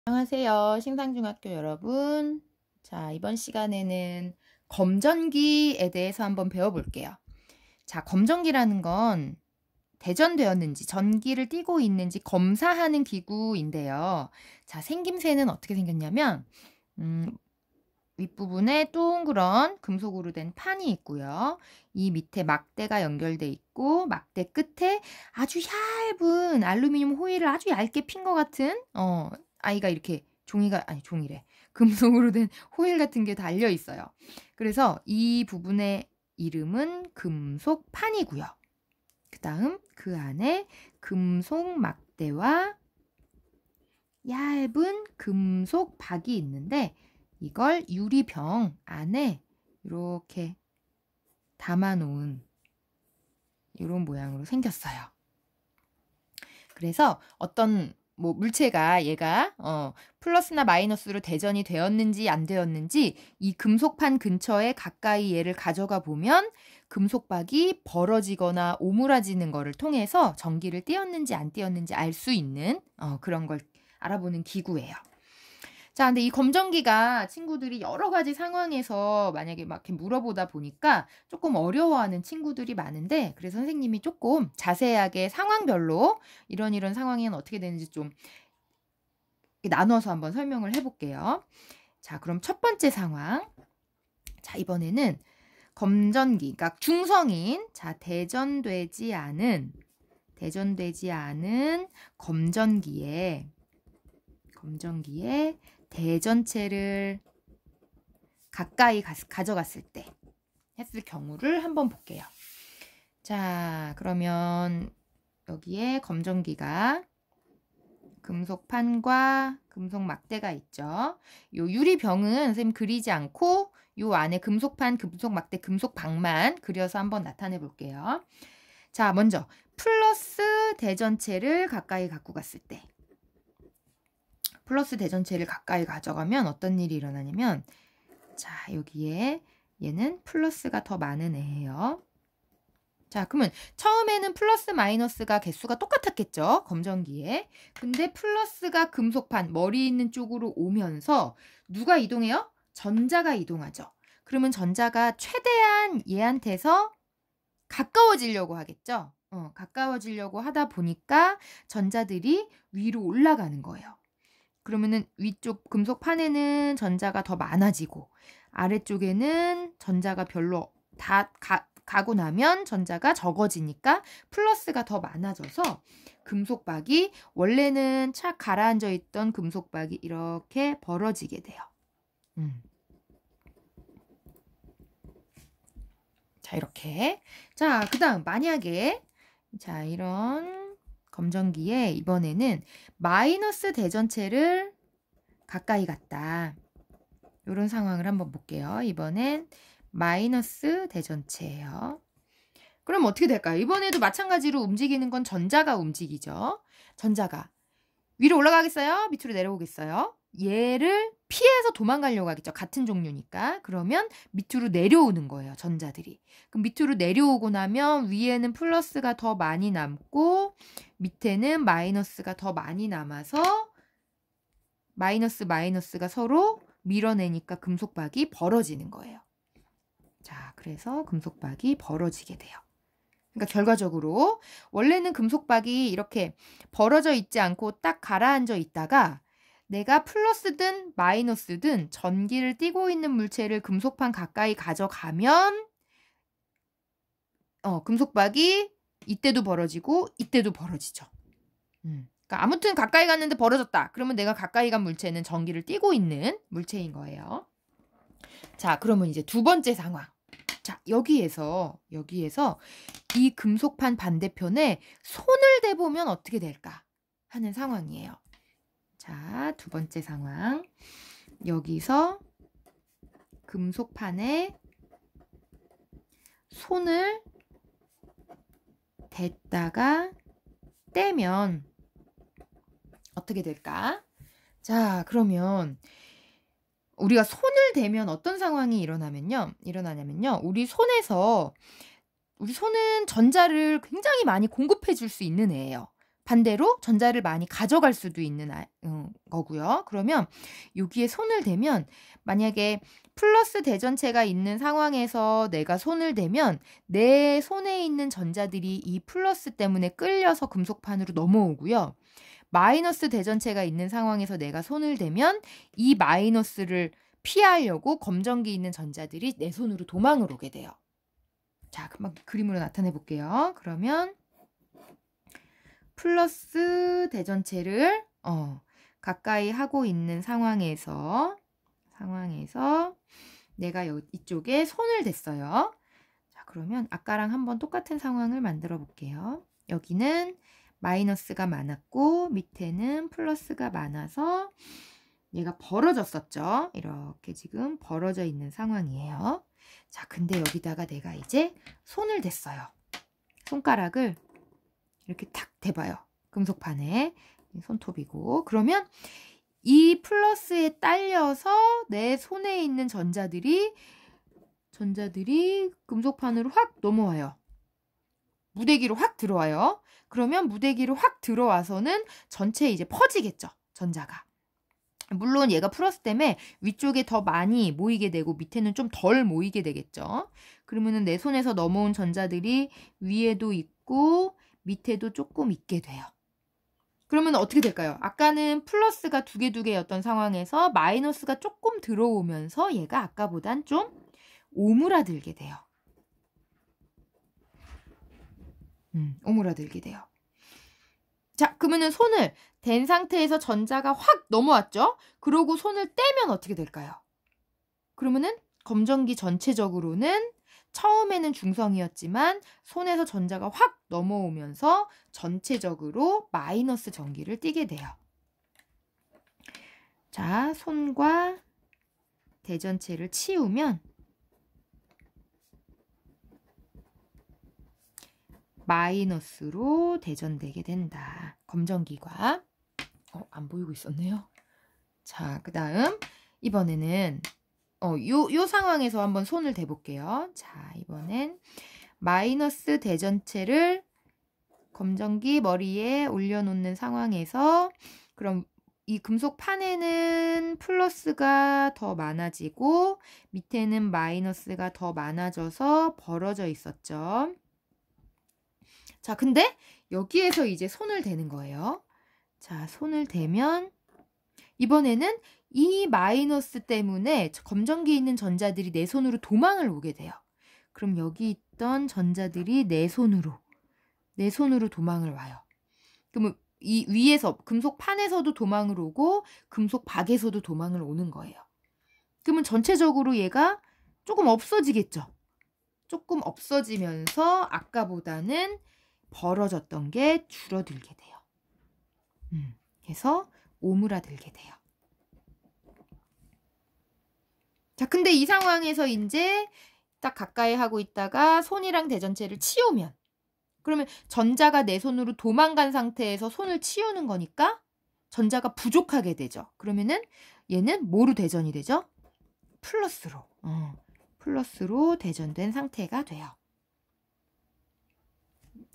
안녕하세요. 신상중학교 여러분. 자, 이번 시간에는 검전기에 대해서 한번 배워볼게요. 자, 검전기라는 건 대전되었는지, 전기를 띠고 있는지 검사하는 기구인데요. 자, 생김새는 어떻게 생겼냐면, 윗부분에 동그란 금속으로 된 판이 있고요. 이 밑에 막대가 연결돼 있고, 막대 끝에 아주 얇은 알루미늄 호일을 아주 얇게 핀 것 같은, 아이가 이렇게 종이래. 금속으로 된 호일 같은 게 달려 있어요. 그래서 이 부분의 이름은 금속판이고요. 그 다음 그 안에 금속 막대와 얇은 금속 박이 있는데 이걸 유리병 안에 이렇게 담아놓은 이런 모양으로 생겼어요. 그래서 어떤 물체가 얘가 플러스나 마이너스로 대전이 되었는지 안 되었는지 이 금속판 근처에 가까이 얘를 가져가 보면 금속박이 벌어지거나 오므라지는 거를 통해서 전기를 띄었는지 안 띄었는지 알 수 있는 그런 걸 알아보는 기구예요. 자, 근데 이 검전기가 친구들이 여러 가지 상황에서 만약에 막 이렇게 물어보다 보니까 조금 어려워하는 친구들이 많은데, 그래서 선생님이 조금 자세하게 상황별로 이런 상황에는 어떻게 되는지 좀 나눠서 한번 설명을 해볼게요. 자, 그럼 첫 번째 상황. 자, 이번에는 검전기, 그러니까 중성인, 자, 대전되지 않은 검전기에 대전체를 가까이 가져갔을 때 했을 경우를 한번 볼게요. 자, 그러면 여기에 검전기가 금속판과 금속 막대가 있죠. 요 유리병은 선생님 그리지 않고 요 안에 금속판, 금속 막대, 금속박만 그려서 한번 나타내 볼게요. 자, 먼저 플러스 대전체를 가까이 갖고 갔을 때, 플러스 대전체를 가까이 가져가면 어떤 일이 일어나냐면, 자, 여기에 얘는 플러스가 더 많은 애예요. 자, 그러면 처음에는 플러스 마이너스가 개수가 똑같았겠죠, 검전기에. 근데 플러스가 금속판 머리 있는 쪽으로 오면서 누가 이동해요? 전자가 이동하죠. 그러면 전자가 최대한 얘한테서 가까워지려고 하겠죠. 가까워지려고 하다 보니까 전자들이 위로 올라가는 거예요. 그러면은 위쪽 금속판에는 전자가 더 많아지고 아래쪽에는 전자가 별로 가고 나면 전자가 적어지니까 플러스가 더 많아져서 금속박이 원래는 착 가라앉아 있던 금속박이 이렇게 벌어지게 돼요. 자, 이렇게. 자, 그 다음 만약에 자, 이런 검전기에 이번에는 마이너스 대전체를 가까이 갔다. 이런 상황을 한번 볼게요. 이번엔 마이너스 대전체예요. 그럼 어떻게 될까요? 이번에도 마찬가지로 움직이는 건 전자가 움직이죠. 전자가 위로 올라가겠어요? 밑으로 내려오겠어요? 얘를 피해서 도망가려고 하겠죠. 같은 종류니까. 그러면 밑으로 내려오는 거예요, 전자들이. 그럼 밑으로 내려오고 나면 위에는 플러스가 더 많이 남고 밑에는 마이너스가 더 많이 남아서 마이너스가 서로 밀어내니까 금속박이 벌어지는 거예요. 자, 그래서 금속박이 벌어지게 돼요. 그러니까 결과적으로 원래는 금속박이 이렇게 벌어져 있지 않고 딱 가라앉아 있다가 내가 플러스든 마이너스든 전기를 띠고 있는 물체를 금속판 가까이 가져가면 금속박이 이때도 벌어지고 이때도 벌어지죠. 그러니까 아무튼 가까이 갔는데 벌어졌다. 그러면 내가 가까이 간 물체는 전기를 띠고 있는 물체인 거예요. 자, 그러면 이제 두 번째 상황. 자, 여기에서 이 금속판 반대편에 손을 대보면 어떻게 될까 하는 상황이에요. 자, 두 번째 상황. 여기서 금속판에 손을 댔다가 떼면 어떻게 될까? 자, 그러면 우리가 손을 대면 어떤 상황이 일어나냐면요. 우리 손은 전자를 굉장히 많이 공급해 줄 수 있는 애예요. 반대로 전자를 많이 가져갈 수도 있는 거고요. 그러면 여기에 손을 대면 만약에 플러스 대전체가 있는 상황에서 내가 손을 대면 내 손에 있는 전자들이 이 플러스 때문에 끌려서 금속판으로 넘어오고요. 마이너스 대전체가 있는 상황에서 내가 손을 대면 이 마이너스를 피하려고 검정기 있는 전자들이 내 손으로 도망을 오게 돼요. 자, 금방 그림으로 나타내 볼게요. 그러면 플러스 대전체를 가까이 하고 있는 상황에서 내가 이쪽에 손을 댔어요. 자, 그러면 아까랑 한번 똑같은 상황을 만들어 볼게요. 여기는 마이너스가 많았고 밑에는 플러스가 많아서 얘가 벌어졌었죠. 이렇게 지금 벌어져 있는 상황이에요. 자, 근데 여기다가 내가 이제 손을 댔어요. 손가락을 이렇게 탁 대봐요. 금속판에. 손톱이고. 그러면 이 플러스에 딸려서 내 손에 있는 전자들이 금속판으로 확 넘어와요. 무대기로 확 들어와요. 그러면 무대기로 확 들어와서는 전체에 이제 퍼지겠죠. 전자가. 물론 얘가 플러스 때문에 위쪽에 더 많이 모이게 되고 밑에는 좀 덜 모이게 되겠죠. 그러면은 내 손에서 넘어온 전자들이 위에도 있고 밑에도 조금 있게 돼요. 그러면 어떻게 될까요? 아까는 플러스가 두 개였던 상황에서 마이너스가 조금 들어오면서 얘가 아까보단 좀 오므라들게 돼요. 오므라들게 돼요. 자, 그러면은 손을 댄 상태에서 전자가 확 넘어왔죠? 그러고 손을 떼면 어떻게 될까요? 그러면은 검정기 전체적으로는 처음에는 중성이었지만 손에서 전자가 확 넘어오면서 전체적으로 마이너스 전기를 띠게 돼요. 자, 손과 대전체를 치우면 마이너스로 대전되게 된다. 검정기가. 안 보이고 있었네요. 자, 그 다음 이번에는 요 상황에서 한번 손을 대볼게요. 자, 이번엔 마이너스 대전체를 검정기 머리에 올려놓는 상황에서 그럼 이 금속판에는 플러스가 더 많아지고 밑에는 마이너스가 더 많아져서 벌어져 있었죠. 자, 근데 여기에서 이제 손을 대는 거예요. 자, 손을 대면 이번에는 이 마이너스 때문에 검정기에 있는 전자들이 내 손으로 도망을 오게 돼요. 그럼 여기 있던 전자들이 내 손으로 도망을 와요. 그러면 이 위에서 금속판에서도 도망을 오고 금속박에서도 도망을 오는 거예요. 그러면 전체적으로 얘가 조금 없어지겠죠. 조금 없어지면서 아까보다는 벌어졌던 게 줄어들게 돼요. 그래서 오므라들게 돼요. 자, 근데 이 상황에서 이제 딱 가까이 하고 있다가 손이랑 대전체를 치우면 그러면 전자가 내 손으로 도망간 상태에서 손을 치우는 거니까 전자가 부족하게 되죠. 그러면은 얘는 뭐로 대전이 되죠? 플러스로. 플러스로 대전된 상태가 돼요.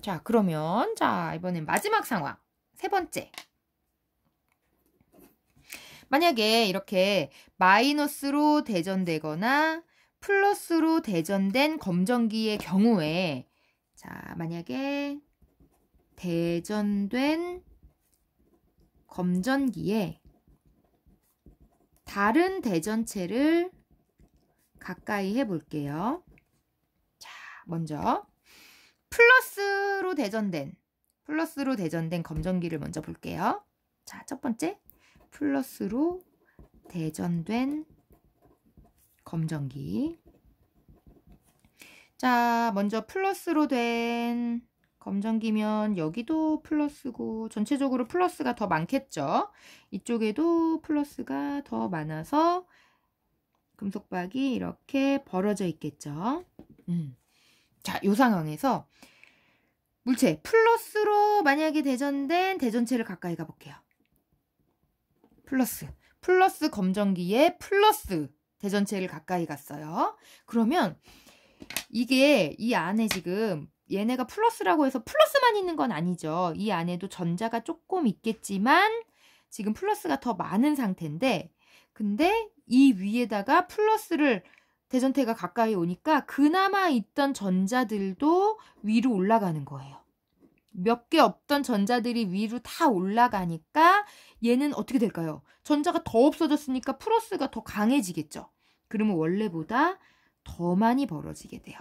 자, 그러면 이번엔 마지막 상황. 세 번째. 만약에 이렇게 마이너스로 대전되거나 플러스로 대전된 검정기의 경우에 자, 만약에 대전된 검전기에 다른 대전체를 가까이 해볼게요. 자, 먼저 플러스로 대전된 검전기를 먼저 볼게요. 자, 첫 번째 플러스로 대전된 검전기. 자, 먼저 플러스로 된 검정기면 여기도 플러스고 전체적으로 플러스가 더 많겠죠. 이쪽에도 플러스가 더 많아서 금속박이 이렇게 벌어져 있겠죠. 자, 이 상황에서 물체 플러스로 만약에 대전된 대전체를 가까이 가볼게요. 플러스 검정기에 플러스 대전체를 가까이 갔어요. 그러면 이게 이 안에 지금 얘네가 플러스라고 해서 플러스만 있는 건 아니죠. 이 안에도 전자가 조금 있겠지만 지금 플러스가 더 많은 상태인데, 근데 이 위에다가 플러스를 대전태가 가까이 오니까 그나마 있던 전자들도 위로 올라가는 거예요. 몇 개 없던 전자들이 위로 다 올라가니까 얘는 어떻게 될까요? 전자가 더 없어졌으니까 플러스가 더 강해지겠죠. 그러면 원래보다 더 많이 벌어지게 돼요.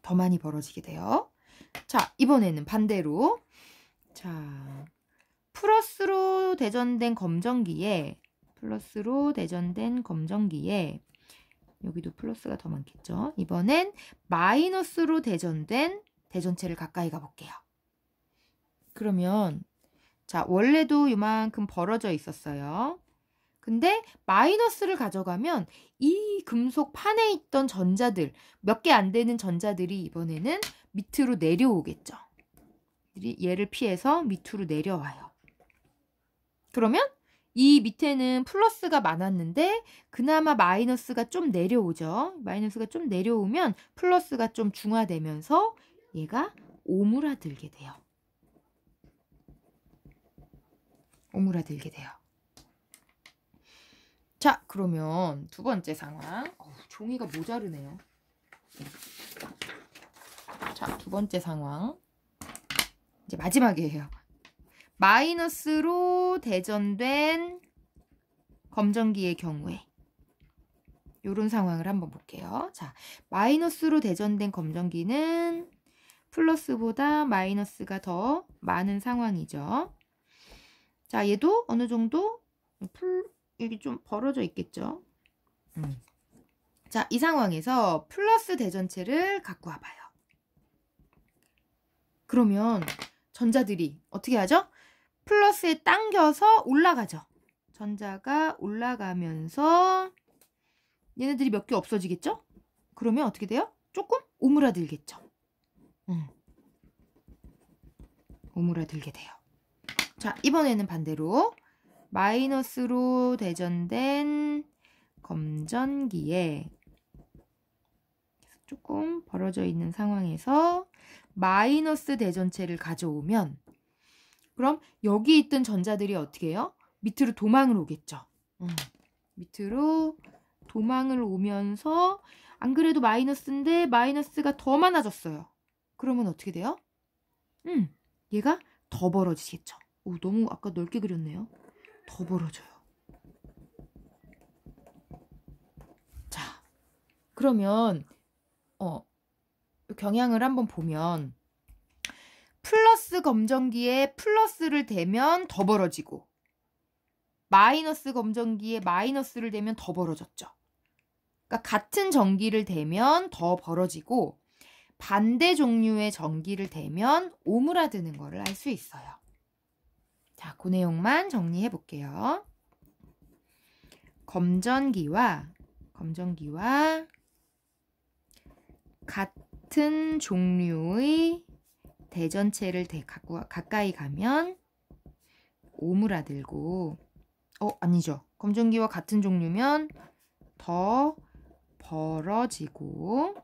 더 많이 벌어지게 돼요. 자, 이번에는 반대로. 자, 플러스로 대전된 검정기에 여기도 플러스가 더 많겠죠. 이번엔 마이너스로 대전된 대전체를 가까이 가볼게요. 그러면 자, 원래도 이만큼 벌어져 있었어요. 근데 마이너스를 가져가면 이 금속 판에 있던 전자들, 몇 개 안 되는 전자들이 이번에는 밑으로 내려오겠죠. 얘를 피해서 밑으로 내려와요. 그러면 이 밑에는 플러스가 많았는데 그나마 마이너스가 좀 내려오죠. 마이너스가 좀 내려오면 플러스가 좀 중화되면서 얘가 오므라들게 돼요. 오므라들게 돼요. 자, 그러면 두 번째 상황. 종이가 모자르네요. 자, 두 번째 상황. 이제 마지막이에요. 마이너스로 대전된 검정기의 경우에 이런 상황을 한번 볼게요. 자, 마이너스로 대전된 검정기는 플러스보다 마이너스가 더 많은 상황이죠. 자, 얘도 어느 정도 여기 좀 벌어져 있겠죠. 자, 이 상황에서 플러스 대전체를 갖고 와봐요. 그러면 전자들이 어떻게 하죠? 플러스에 당겨서 올라가죠. 전자가 올라가면서 얘네들이 몇 개 없어지겠죠? 그러면 어떻게 돼요? 조금 오므라들겠죠. 오므라들게 돼요. 자, 이번에는 반대로 마이너스로 대전된 검전기에 조금 벌어져 있는 상황에서 마이너스 대전체를 가져오면 그럼 여기 있던 전자들이 어떻게 해요? 밑으로 도망을 오겠죠. 밑으로 도망을 오면서 안 그래도 마이너스인데 마이너스가 더 많아졌어요. 그러면 어떻게 돼요? 얘가 더 벌어지겠죠. 너무 아까 넓게 그렸네요. 더 벌어져요. 자, 그러면 경향을 한번 보면 플러스 검정기에 플러스를 대면 더 벌어지고 마이너스 검정기에 마이너스를 대면 더 벌어졌죠. 그러니까 같은 전기를 대면 더 벌어지고 반대 종류의 전기를 대면 오므라드는 거를 알 수 있어요. 자, 그 내용만 정리해 볼게요. 검전기와 같은 종류의 대전체를 가까이 가면 오므라들고 아니죠. 검전기와 같은 종류면 더 벌어지고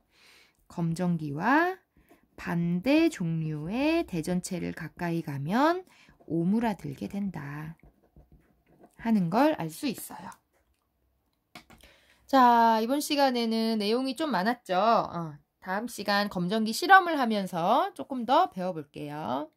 검전기와 반대 종류의 대전체를 가까이 가면 오므라들게 된다 하는 걸 알 수 있어요. 자, 이번 시간에는 내용이 좀 많았죠. 다음 시간 검전기 실험을 하면서 조금 더 배워볼게요.